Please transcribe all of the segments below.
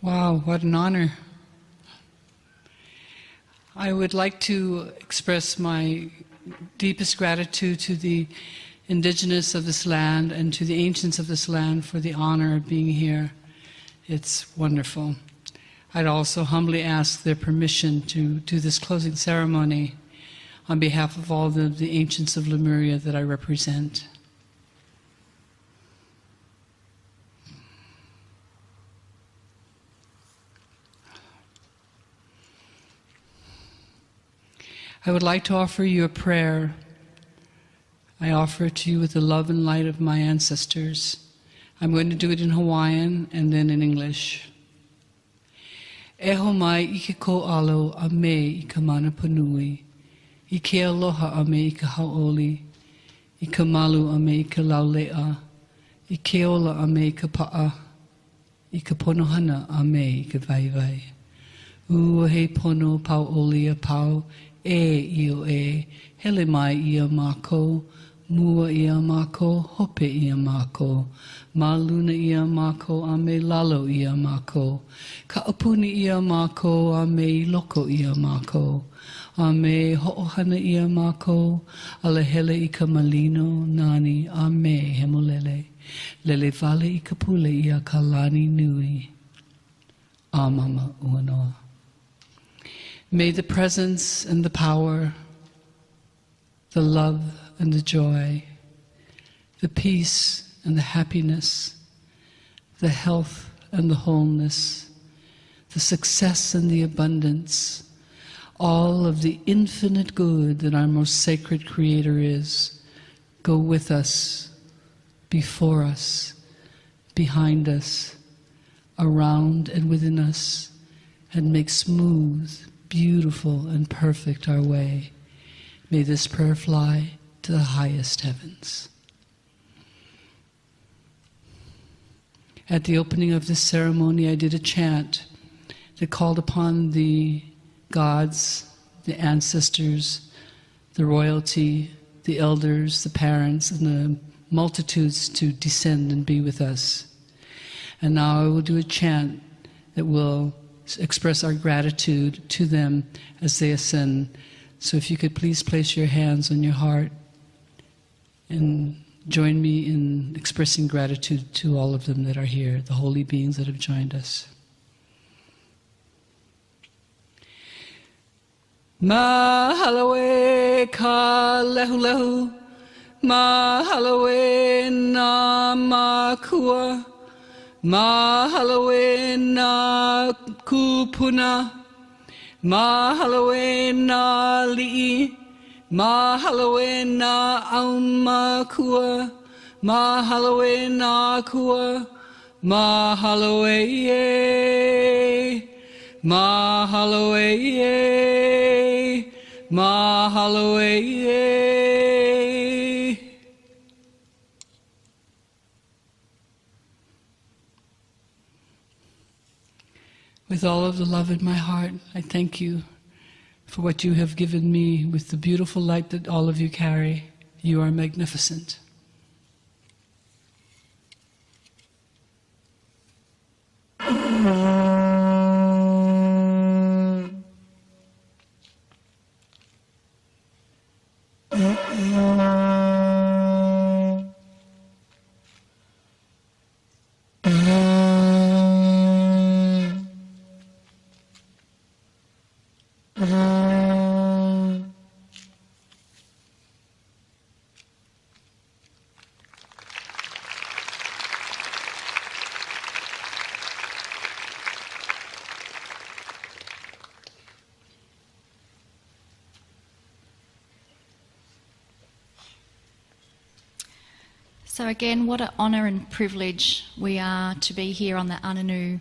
Wow, what an honor. I would like to express my deepest gratitude to the indigenous of this land and to the ancients of this land for the honor of being here. It's wonderful. I'd also humbly ask their permission to do this closing ceremony on behalf of all the ancients of Lemuria that I represent. I would like to offer you a prayer. I offer it to you with the love and light of my ancestors. I'm going to do it in Hawaiian and then in English. E ho mai I ke ko alo a me I ka mana panui. I ke aloha a me I ka haoli. I ka malu a me I ka laulea. I ke ola a me I ka pa'a. I ka ponohana a me I ka vaivai. Ua he pono pau olia pau. E io e, hele mai ia mako, mua ia mako, hope ia mako, maluna ia mako, a me lalo ia mako, ka apuni ia mako, a me loko ia mako, a me ho'ohana ia mako, a le hele I ka malino, nani, a me hemolele, lele vale I ka pule ia ka lani nui, a mama uanoa. May the presence and the power, the love and the joy, the peace and the happiness, the health and the wholeness, the success and the abundance, all of the infinite good that our most sacred Creator is, go with us, before us, behind us, around and within us, and make smooth, beautiful and perfect our way. May this prayer fly to the highest heavens. At the opening of this ceremony, I did a chant that called upon the gods, the ancestors, the royalty, the elders, the parents, and the multitudes to descend and be with us. And now I will do a chant that will express our gratitude to them as they ascend. So if you could please place your hands on your heart and join me in expressing gratitude to all of them that are here, the holy beings that have joined us. Mahalawe ka lehu lehu, mahalawe na makua, mahalawe na kupuna, mahalawe na li'i, mahalawe na aumakua, mahalawe na kua, mahalawe ye, mahalawe ye, mahalawe ye. With all of the love in my heart, I thank you for what you have given me with the beautiful light that all of you carry. You are magnificent. So again, what an honour and privilege we are to be here on the Ananu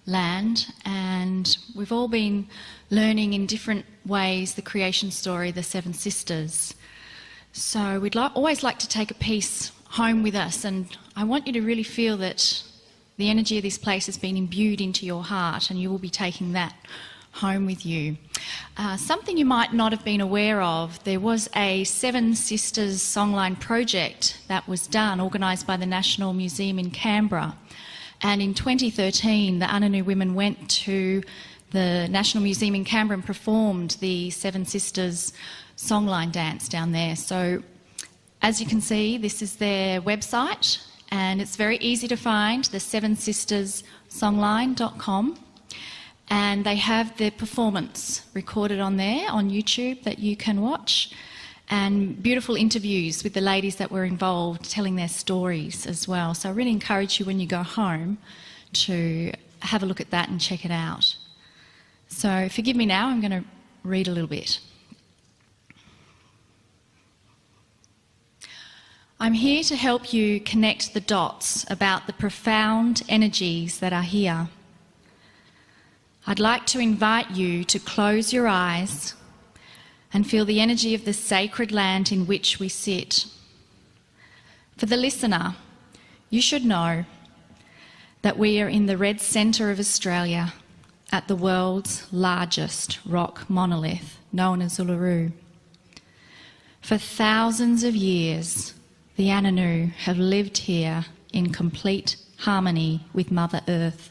land, and we've all been learning in different ways the creation story, the Seven Sisters. So we'd always like to take a piece home with us, and I want you to really feel that the energy of this place has been imbued into your heart, and you will be taking that home with you. Something you might not have been aware of, there was a Seven Sisters songline project that was done, organised by the National Museum in Canberra, And in 2013, the Ananu women went to the National Museum in Canberra and performed the Seven Sisters songline dance down there. So as you can see, this is their website, and it's very easy to find, the sevensisterssongline.com. And they have their performance recorded on there on YouTube that you can watch, and beautiful interviews with the ladies that were involved telling their stories as well. So I really encourage you when you go home to have a look at that and check it out. So forgive me now, I'm going to read a little bit. I'm here to help you connect the dots about the profound energies that are here. I'd like to invite you to close your eyes and feel the energy of the sacred land in which we sit. For the listener, you should know that we are in the red centre of Australia at the world's largest rock monolith, known as Uluru. For thousands of years, the Ananu have lived here in complete harmony with Mother Earth.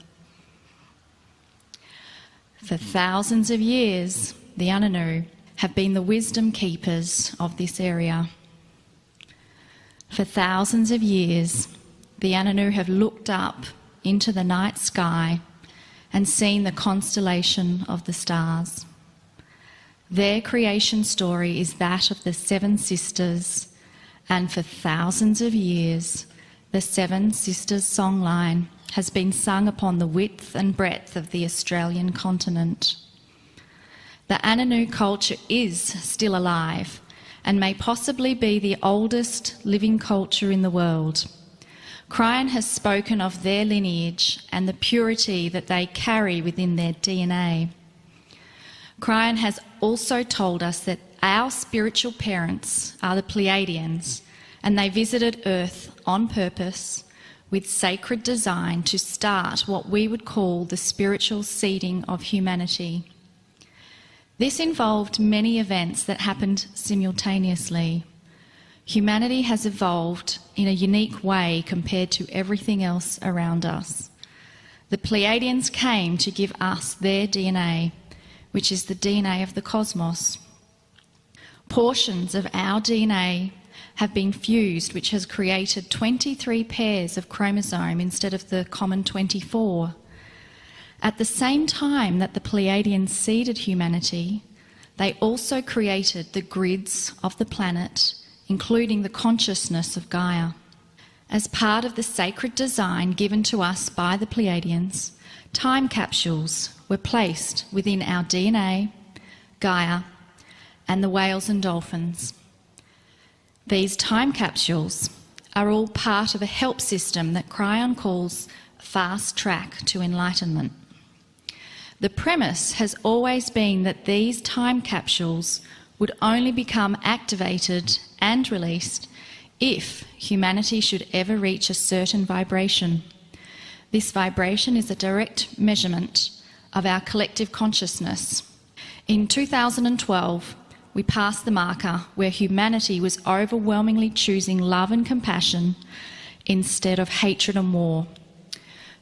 For thousands of years, the Ananu have been the wisdom keepers of this area. For thousands of years, the Ananu have looked up into the night sky and seen the constellation of the stars. Their creation story is that of the Seven Sisters, and for thousands of years, the Seven Sisters songline has been sung upon the width and breadth of the Australian continent. The Ananu culture is still alive and may possibly be the oldest living culture in the world. Kryon has spoken of their lineage and the purity that they carry within their DNA. Kryon has also told us that our spiritual parents are the Pleiadians, and they visited Earth on purpose with sacred design to start what we would call the spiritual seeding of humanity. This involved many events that happened simultaneously. Humanity has evolved in a unique way compared to everything else around us. The Pleiadians came to give us their DNA, which is the DNA of the cosmos. Portions of our DNA have been fused, which has created 23 pairs of chromosome instead of the common 24. At the same time that the Pleiadians seeded humanity, they also created the grids of the planet, including the consciousness of Gaia. As part of the sacred design given to us by the Pleiadians, time capsules were placed within our DNA, Gaia, and the whales and dolphins. These time capsules are all part of a help system that Kryon calls Fast Track to Enlightenment. The premise has always been that these time capsules would only become activated and released if humanity should ever reach a certain vibration. This vibration is a direct measurement of our collective consciousness. In 2012, we passed the marker where humanity was overwhelmingly choosing love and compassion instead of hatred and war.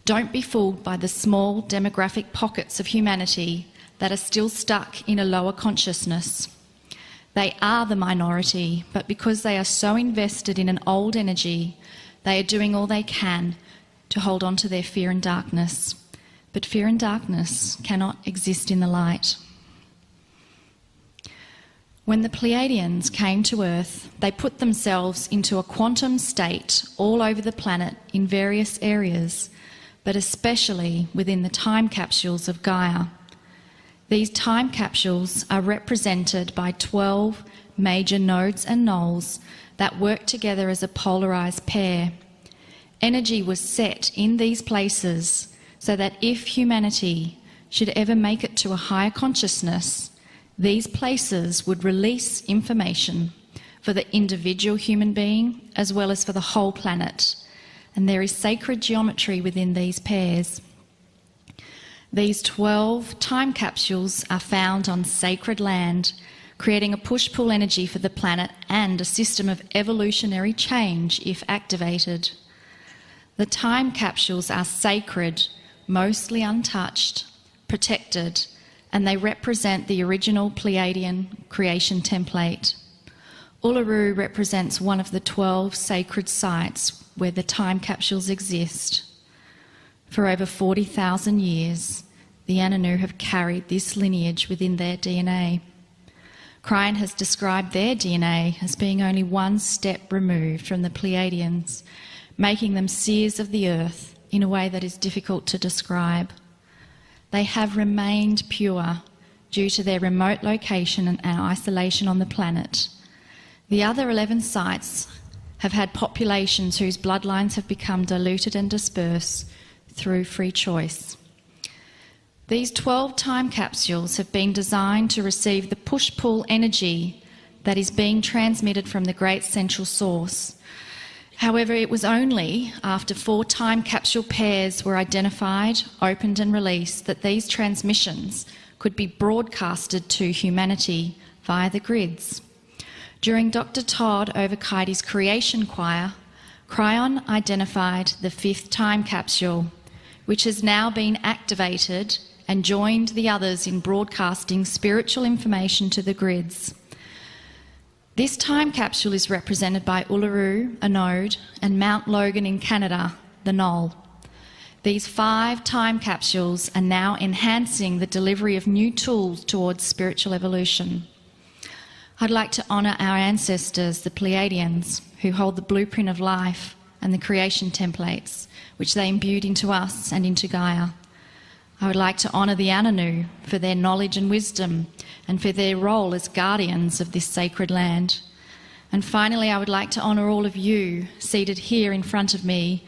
Don't be fooled by the small demographic pockets of humanity that are still stuck in a lower consciousness. They are the minority, but because they are so invested in an old energy, they are doing all they can to hold on to their fear and darkness. But fear and darkness cannot exist in the light. When the Pleiadians came to Earth, they put themselves into a quantum state all over the planet in various areas, but especially within the time capsules of Gaia. These time capsules are represented by 12 major nodes and nulls that work together as a polarised pair. Energy was set in these places so that if humanity should ever make it to a higher consciousness, these places would release information for the individual human being as well as for the whole planet. And there is sacred geometry within these pairs. These 12 time capsules are found on sacred land, creating a push-pull energy for the planet and a system of evolutionary change if activated. The time capsules are sacred, mostly untouched, protected, and they represent the original Pleiadian creation template. Uluru represents one of the 12 sacred sites where the time capsules exist. For over 40,000 years, the Ananu have carried this lineage within their DNA. Kryon has described their DNA as being only one step removed from the Pleiadians, making them seers of the earth in a way that is difficult to describe. They have remained pure due to their remote location and isolation on the planet. The other 11 sites have had populations whose bloodlines have become diluted and dispersed through free choice. These 12 time capsules have been designed to receive the push-pull energy that is being transmitted from the great central source. However, it was only after 4 time capsule pairs were identified, opened and released that these transmissions could be broadcasted to humanity via the grids. During Dr. Todd Overkaity's creation choir, Kryon identified the 5th time capsule, which has now been activated and joined the others in broadcasting spiritual information to the grids. This time capsule is represented by Uluru, a node, and Mount Logan in Canada, the knoll. These 5 time capsules are now enhancing the delivery of new tools towards spiritual evolution. I'd like to honour our ancestors, the Pleiadians, who hold the blueprint of life and the creation templates, which they imbued into us and into Gaia. I would like to honour the Ananu for their knowledge and wisdom and for their role as guardians of this sacred land. And finally, I would like to honour all of you seated here in front of me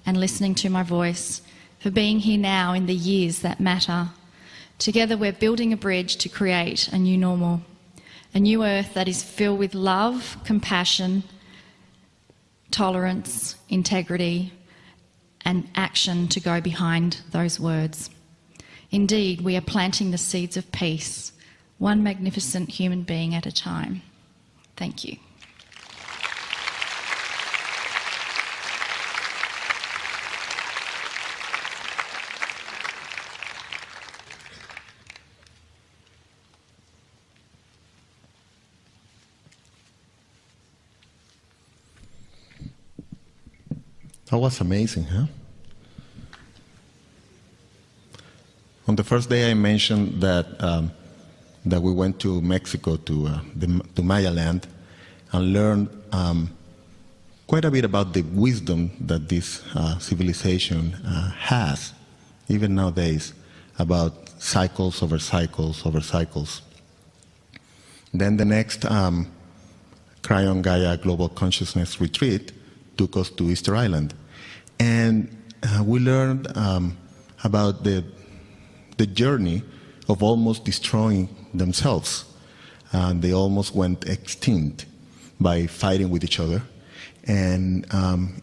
and listening to my voice for being here now in the years that matter. Together we're building a bridge to create a new normal, a new earth that is filled with love, compassion, tolerance, integrity, and action to go behind those words. Indeed, we are planting the seeds of peace, one magnificent human being at a time. Thank you. That was amazing, huh? On the first day, I mentioned that that we went to Mexico to Maya land and learned quite a bit about the wisdom that this civilization has, even nowadays, about cycles over cycles over cycles. Then the next Kryon Gaia Global Consciousness Retreat took us to Easter Island, and we learned about the journey of almost destroying themselves. They almost went extinct by fighting with each other. And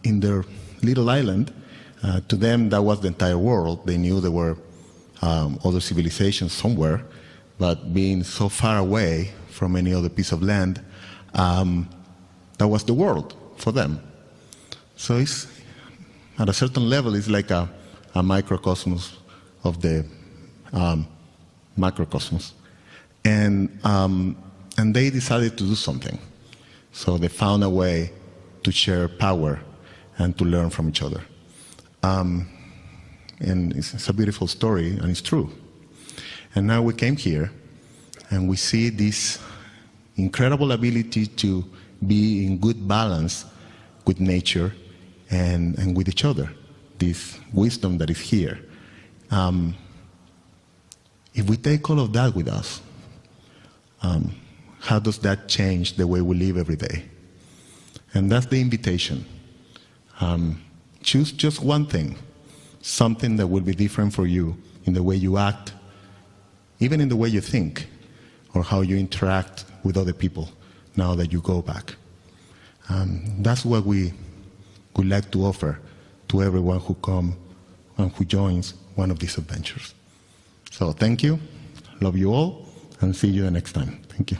in their little island, to them that was the entire world. They knew there were other civilizations somewhere, but being so far away from any other piece of land, that was the world for them. So it's, at a certain level, it's like a microcosmos of the macrocosmos, and they decided to do something. So they found a way to share power and to learn from each other. And it's a beautiful story, and it's true. And now we came here, and we see this incredible ability to be in good balance with nature and with each other. This wisdom that is here. If we take all of that with us, how does that change the way we live every day? And that's the invitation. Choose just one thing, something that will be different for you in the way you act, even in the way you think, or how you interact with other people now that you go back. That's what we would like to offer to everyone who comes and who joins one of these adventures. So thank you, love you all, and see you the next time. Thank you.